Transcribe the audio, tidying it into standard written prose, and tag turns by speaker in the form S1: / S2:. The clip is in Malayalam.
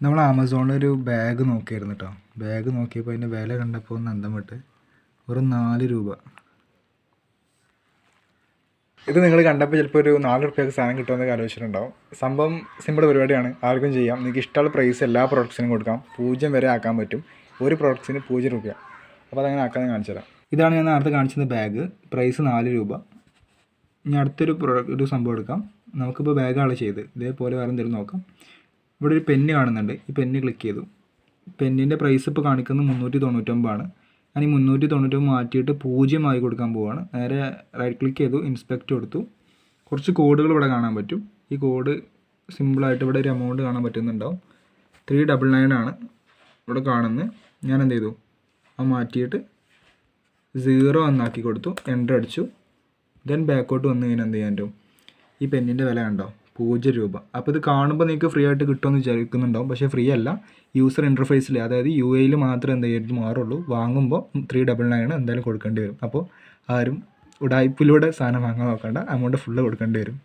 S1: നമ്മൾ ആമസോണിൽ ഒരു ബാഗ് നോക്കിയായിരുന്നു കേട്ടോ. ബാഗ് നോക്കിയപ്പോൾ അതിൻ്റെ വില കണ്ടപ്പോൾ ഒന്ന് അന്തം വിട്ട്. വെറും 4 രൂപ. ഇത് നിങ്ങൾ കണ്ടപ്പോൾ ചിലപ്പോൾ ഒരു 4 റുപ്യക്ക് സാധനം കിട്ടുമെന്നൊക്കെ ആലോചിച്ചിട്ടുണ്ടാവും. സംഭവം സിമ്പിൾ പരിപാടിയാണ്, ആർക്കും ചെയ്യാം. നിങ്ങൾക്ക് ഇഷ്ടമുള്ള പ്രൈസ് എല്ലാ പ്രൊഡക്ട്സിനും കൊടുക്കാം. 0 വരെ ആക്കാൻ പറ്റും. ഒരു പ്രൊഡക്ട്സിന് 0 രൂപ. അപ്പോൾ അതങ്ങനെ ആക്കാൻ കാണിച്ചു തരാം. ഇതാണ് ഞാൻ നേരത്തെ കാണിച്ചത് ബാഗ്. പ്രൈസ് 4 രൂപ. ഇനി അടുത്തൊരു ഒരു സംഭവം എടുക്കാം. നമുക്കിപ്പോൾ ബാഗാണ് ചെയ്ത്. ഇതേപോലെ വേറെ എന്തെങ്കിലും നോക്കാം. ഇവിടെ ഒരു പെന്ന് കാണുന്നുണ്ട്. ഈ പെന്ന് ക്ലിക്ക് ചെയ്തു. പെന്നിൻ്റെ പ്രൈസ് ഇപ്പോൾ കാണിക്കുന്നത് 399 ഞാൻ ഈ 399 മാറ്റിയിട്ട് 0 ആയി കൊടുക്കാൻ പോവുകയാണ്. നേരെ റൈറ്റ് ക്ലിക്ക് ചെയ്തു, ഇൻസ്പെക്റ്റ് കൊടുത്തു. കുറച്ച് കോഡുകൾ ഇവിടെ കാണാൻ പറ്റും. ഈ കോഡ് സിമ്പിളായിട്ട് ഇവിടെ ഒരു എമൗണ്ട് കാണാൻ പറ്റുന്നുണ്ടാവും. 399 ആണ് ഇവിടെ കാണുന്നത്. ഞാൻ എന്ത് ചെയ്തു, അത് മാറ്റിയിട്ട് 0 എന്നാക്കി കൊടുത്തു, എൻ്റർ അടിച്ചു. ദെൻ ബാക്കോട്ട് വന്നു കഴിഞ്ഞാൽ എന്ത് ചെയ്യാൻ പറ്റും, ഈ പെന്നിൻ്റെ വില കണ്ടോ, 0 രൂപ. അപ്പോൾ ഇത് കാണുമ്പോൾ നിങ്ങൾക്ക് ഫ്രീ ആയിട്ട് കിട്ടുമെന്ന് വിചാരിക്കുന്നുണ്ടാവും. പക്ഷേ ഫ്രീ അല്ല. യൂസർ ഇൻ്റർഫേസിൽ, അതായത് UAയിൽ മാത്രമേ എന്ത് ചെയ്ത് മാറുള്ളൂ. വാങ്ങുമ്പോൾ 399 എന്തായാലും കൊടുക്കേണ്ടി വരും. അപ്പോൾ ആരും ഉടായ്പിലൂടെ സാധനം വാങ്ങാൻ നോക്കണ്ട, എമൗണ്ട് ഫുള്ള് കൊടുക്കേണ്ടി വരും.